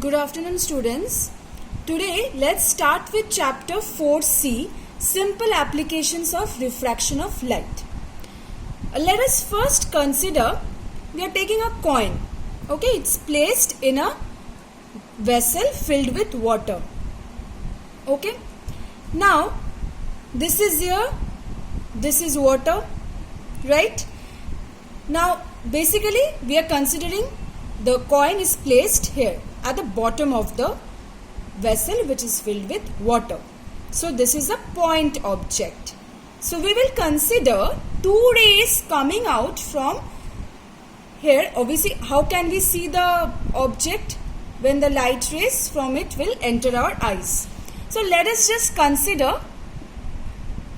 Good afternoon, students. Today let's start with chapter 4C, simple applications of refraction of light. Let us first consider, we are taking a coin. Okay, it's placed in a vessel filled with water. Okay, now this is here, this is water, right? Now basically we are considering the coin is placed here at the bottom of the vessel which is filled with water. So this is a point object. So we will consider two rays coming out from here. Obviously, how can we see the object when the light rays from it will enter our eyes? So let us just consider,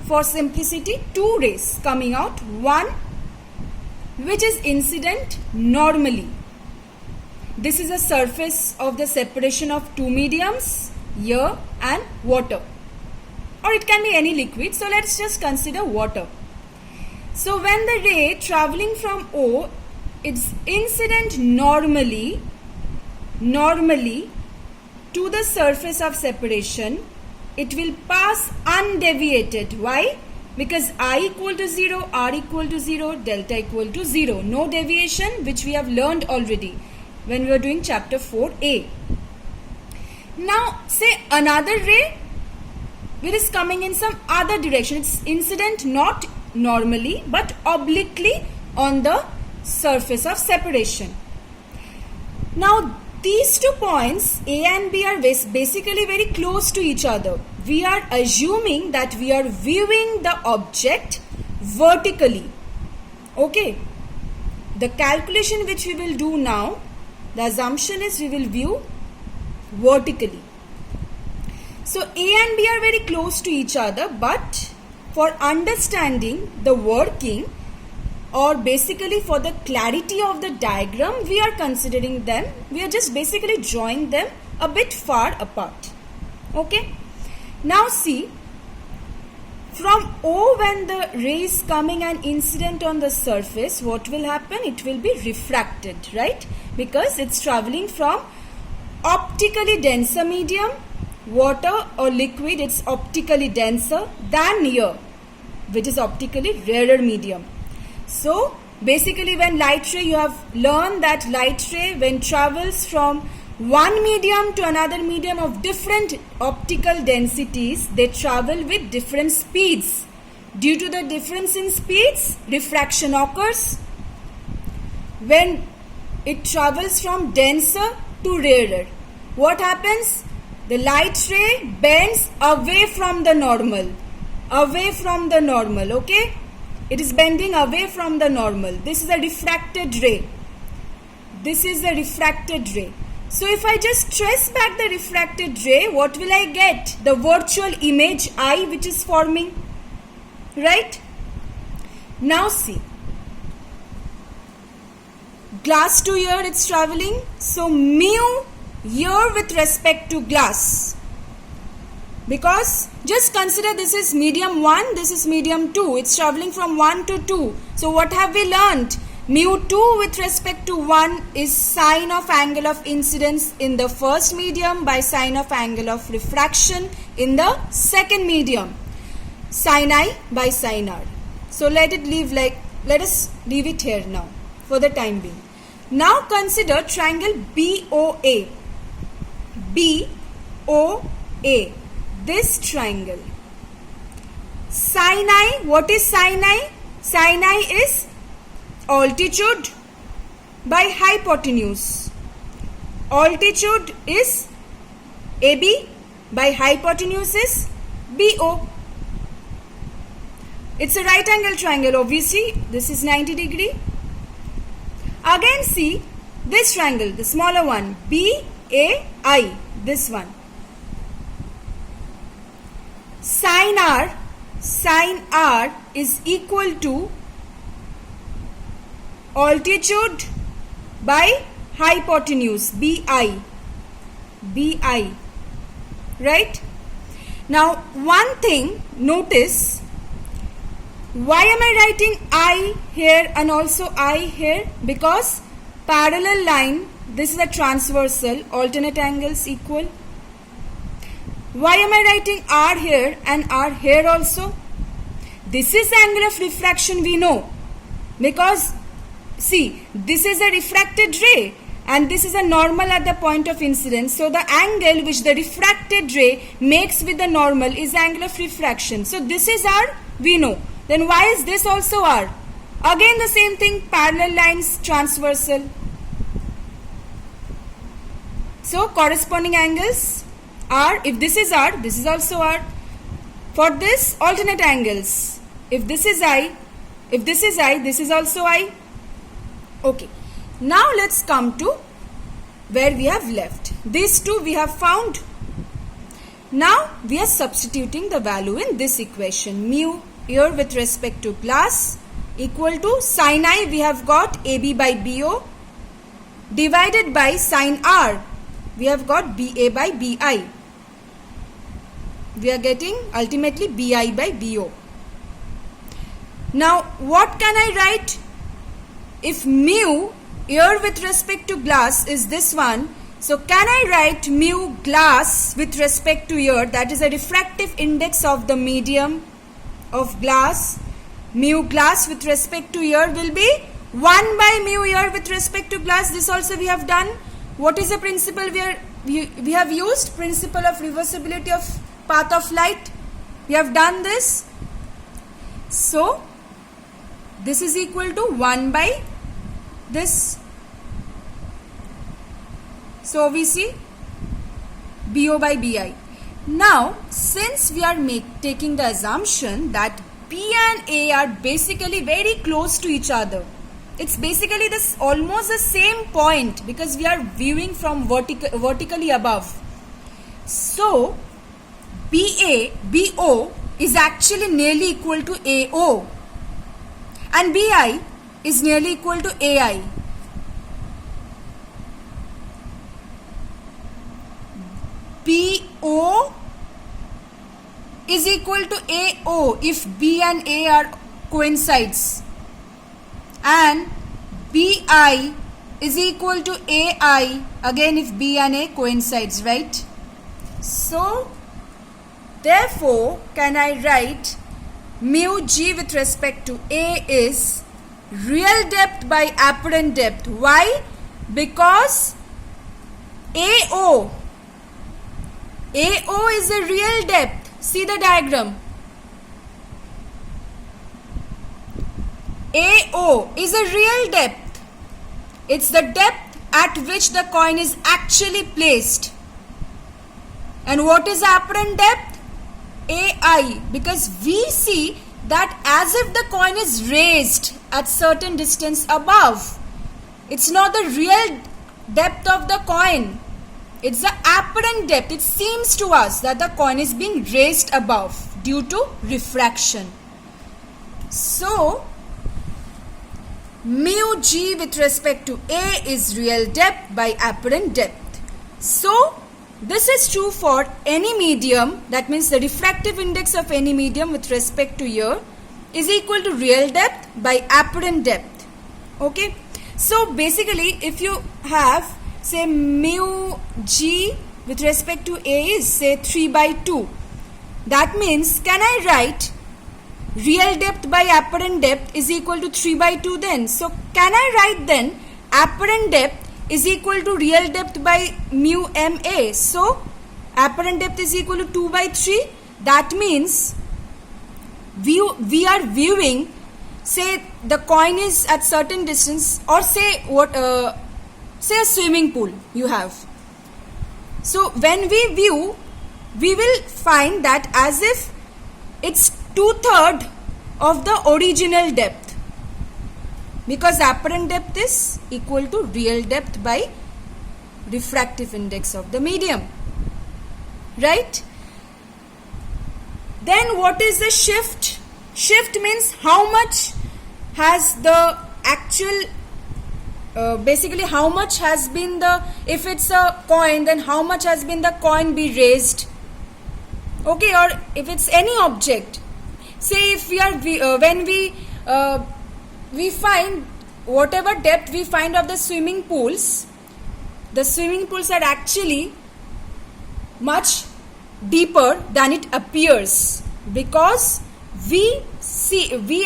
for simplicity, two rays coming out. One which is incident normally. This is a surface of the separation of two mediums, air and water, or it can be any liquid. So let's just consider water. So when the ray traveling from O, it's incident normally to the surface of separation, it will pass undeviated. Why? Because I equal to 0, R equal to 0, delta equal to 0. No deviation, which we have learned already when we were doing chapter 4a. Now say another ray which is coming in some other direction. It's incident not normally but obliquely on the surface of separation. Now these 2 points A and B are basically very close to each other. We are assuming that we are viewing the object vertically. Okay. The calculation which we will do now, the assumption is we will view vertically. So A and B are very close to each other, but for understanding the working, or basically for the clarity of the diagram, we are considering them, we are just basically drawing them a bit far apart. Okay. Now see, from O, when the ray is coming and incident on the surface, what will happen? It will be refracted, right? Because it's traveling from optically denser medium, water or liquid, it's optically denser than air, which is optically rarer medium. So basically when light ray, you have learned that light ray when travels from one medium to another medium of different optical densities, they travel with different speeds. Due to the difference in speeds, refraction occurs. When it travels from denser to rarer, what happens? The light ray bends away from the normal. Okay? It is bending away from the normal. This is a refracted ray. So if I just trace back the refracted ray, what will I get? The virtual image I which is forming. Right? Now see. Glass to air, it's traveling. So mu air with respect to glass. Because just consider this is medium 1, this is medium 2. It's traveling from 1 to 2. So what have we learned? Mu 2 with respect to 1 is sine of angle of incidence in the first medium by sine of angle of refraction in the second medium. Sin I by sin R. So let us leave it here now for the time being. Now consider triangle BOA. BOA. This triangle. Sin I, what is sin I? Sin I is altitude by hypotenuse. Altitude is AB by hypotenuse is BO. It's a right angle triangle, obviously. This is 90 degree. Again see this triangle, the smaller one, BAI, this one. Sin R is equal to altitude by hypotenuse, BI, right? Now one thing, notice, why am I writing I here and also I here? Because parallel line this is a transversal, alternate angles equal. Why am I writing R here and R here also? This is the angle of refraction, we know, because see, this is a refracted ray and this is a normal at the point of incidence. So the angle which the refracted ray makes with the normal is the angle of refraction. So this is R, we know. Then why is this also R? Again the same thing, parallel lines, transversal. So corresponding angles are, if this is R, this is also R. For this, alternate angles. If this is I, this is also I. Okay. Now let's come to where we have left. These two we have found. Now we are substituting the value in this equation. Mu here with respect to glass equal to sin I, we have got AB by BO, divided by sin R, we have got BA by BI. We are getting ultimately BI by BO. Now what can I write? If mu here with respect to glass is this one, so can I write mu glass with respect to here, that is a refractive index of the medium of glass. Mu glass with respect to here will be 1 by mu here with respect to glass. This also we have done. What is the principle we have used? Principle of reversibility of path of light. We have done this. So this is equal to 1 by this. So we see BO by BI. Now since we are taking the assumption that B and A are basically very close to each other, it's basically this almost the same point because we are viewing from vertically above. So BO is actually nearly equal to AO and BI is nearly equal to AI. BO is equal to AO if B and A are coincides, and BI is equal to AI again if B and A coincides, right? So therefore can I write mu G with respect to A is real depth by apparent depth. Why? Because AO is a real depth. See the diagram. AO is a real depth. It's the depth at which the coin is actually placed. And what is the apparent depth? AI, because we see that as if the coin is raised at certain distance above. It's not the real depth of the coin. It's the apparent depth. It seems to us that the coin is being raised above due to refraction. So mu G with respect to A is real depth by apparent depth. So this is true for any medium, that means the refractive index of any medium with respect to here is equal to real depth by apparent depth. Okay. So basically if you have say mu G with respect to A is say 3 by 2, that means can I write real depth by apparent depth is equal to 3 by 2 then? So can I write then apparent depth is equal to real depth by mu MA? So apparent depth is equal to 2 by 3. That means we are viewing, say the coin is at certain distance, or say what say a swimming pool you have. So when we view, we will find that as if it's 2/3 of the original depth, because apparent depth is equal to real depth by refractive index of the medium, right? Then what is the shift? Shift means how much has the actual basically how much has been the, if it's a coin then how much has been the coin be raised, okay? Or if it's any object, say if we are when we find whatever depth we find of the swimming pools, the swimming pools are actually much deeper than it appears, because we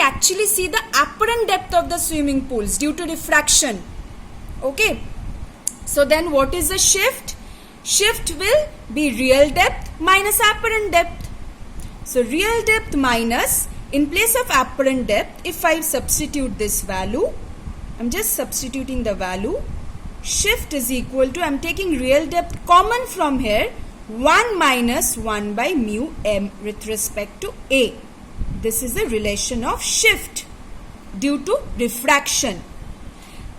actually see the apparent depth of the swimming pools due to diffraction. Okay, so then what is the shift? Shift will be real depth minus apparent depth. So real depth minus, in place of apparent depth, if I substitute this value, I'm just substituting the value, shift is equal to, I'm taking real depth common from here, 1 minus 1 by mu m with respect to A. This is the relation of shift due to diffraction.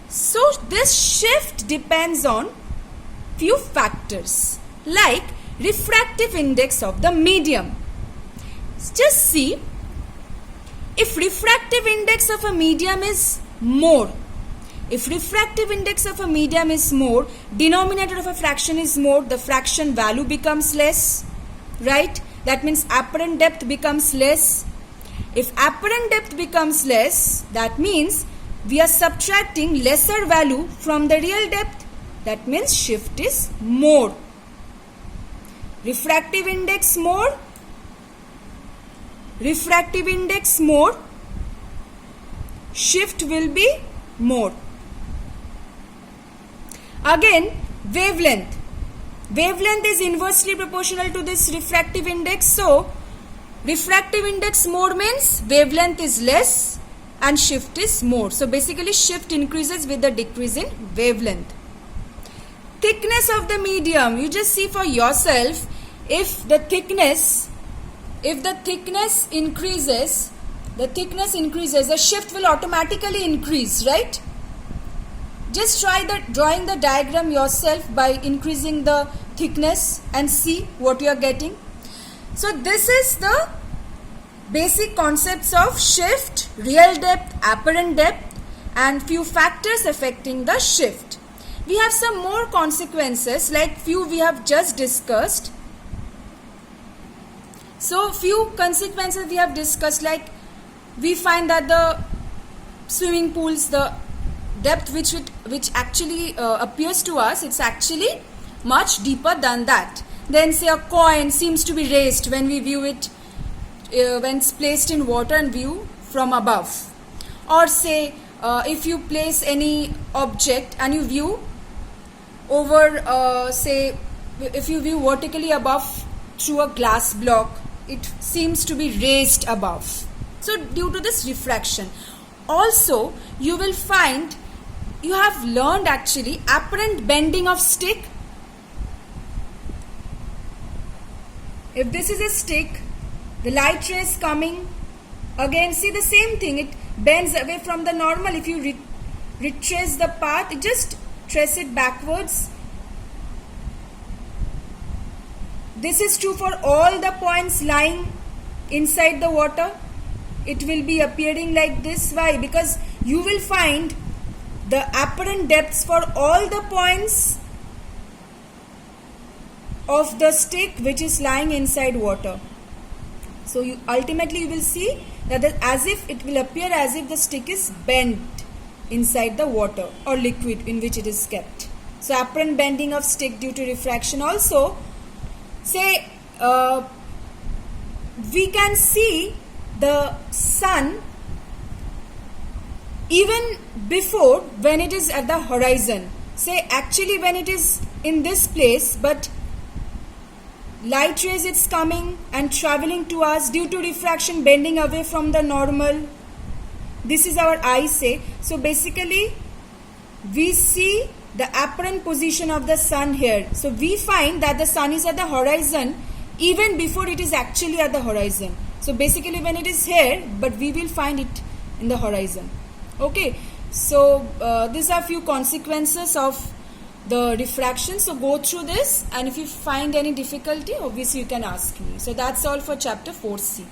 So this shift depends on few factors like refractive index of the medium. Just see, if refractive index of a medium is more, if refractive index of a medium is more, denominator of a fraction is more, the fraction value becomes less, right? That means apparent depth becomes less. If apparent depth becomes less, that means we are subtracting lesser value from the real depth. That means shift is more. Refractive index more, refractive index more, shift will be more. Again, wavelength. Wavelength is inversely proportional to this refractive index. So, refractive index more means wavelength is less and shift is more. So, basically shift increases with the decrease in wavelength. Thickness of the medium. You just see for yourself, if the thickness increases, the shift will automatically increase, right? Just try drawing the diagram yourself by increasing the thickness and see what you are getting. So this is the basic concepts of shift, real depth, apparent depth, and few factors affecting the shift. We have some more consequences, like few we have just discussed. So few consequences we have discussed, like we find that the swimming pools, the depth which actually appears to us, it's actually much deeper than that. Then say a coin seems to be raised when we view it, when it's placed in water and view from above. Or say if you place any object and you view over, say if you view vertically above through a glass block, it seems to be raised above. So due to this refraction. Also, you will find, you have learned actually apparent bending of stick. If this is a stick, the light ray is coming, again see the same thing, it bends away from the normal. If you retrace the path, just trace it backwards. This is true for all the points lying inside the water. It will be appearing like this. Why? Because you will find the apparent depths for all the points of the stick which is lying inside water. So ultimately you will see that it will appear as if the stick is bent inside the water or liquid in which it is kept. So apparent bending of stick due to refraction. Also, say we can see the sun even before when it is at the horizon. Say actually when it is in this place, but light rays it's coming and traveling to us due to refraction, bending away from the normal. This is our eye, say. So basically we see the apparent position of the sun here. So we find that the sun is at the horizon even before it is actually at the horizon. So basically when it is here, but we will find it in the horizon. Okay, so these are few consequences of the refraction. So go through this, and if you find any difficulty, obviously you can ask me. So that's all for chapter 4C.